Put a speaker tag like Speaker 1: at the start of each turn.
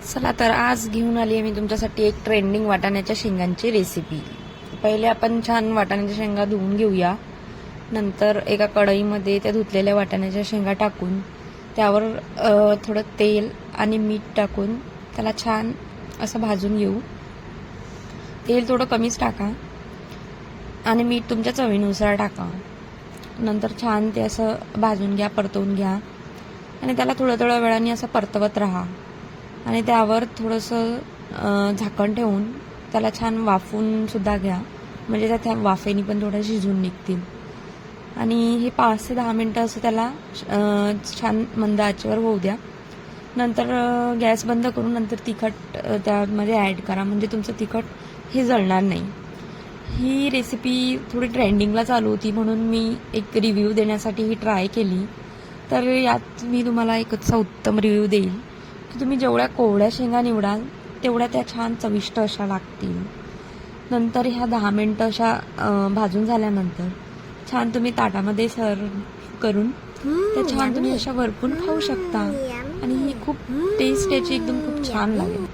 Speaker 1: चला तर आज घेऊन आली आहे मी तुमच्यासाठी एक ट्रेंडिंग वाटाण्याच्या शेंगांची रेसिपी। पहिले आपण छान वाटाण्याच्या शेंगा धुवून घेऊया। नंतर एका कढईमध्ये त्या धुतलेल्या वाटाण्याच्या शेंगा टाकून त्यावर थोडं तेल आणि मीठ टाकून त्याला छान असं भाजून घेऊ। तेल थोडं कमीच टाका आणि मीठ तुमच्या चवीनुसार टाका। नंतर छान ते असं भाजून घ्या, परतवून घ्या आणि त्याला थोड्या वेळाने असं परतवत राहा आणि त्यावर थोडंसं झाकण ठेवून त्याला छान वाफवून सुद्धा घ्या, म्हणजे त्या वाफेनी पण थोडं शिजून निघतील। आणि हे 5 ते 10 मिनटं असं त्याला छान मंद आचेवर होऊ द्या। नंतर गॅस बंद करून नंतर तिखट त्यामध्ये ॲड करा, म्हणजे तुमचं तिखट हे जळणार नाही। ही रेसिपी थोडी ट्रेंडिंगला चालू होती म्हणून मी एक रिव्ह्यू देण्यासाठी ही ट्राय केली। तर यात मी तुम्हाला एक उत्तम रिव्ह्यू देईल की तुम्ही जेवढ्या कोवळ्या शेंगा निवडाल तेवढ्या त्या छान चविष्ट अशा लागतील। नंतर ह्या 10 मिनटं अशा भाजून झाल्यानंतर छान तुम्ही ताटामध्ये सर्व करून त्या छान तुम्ही अशा वरपून खाऊ शकता आणि ही खूप टेस्ट याची एकदम खूप छान लागेल।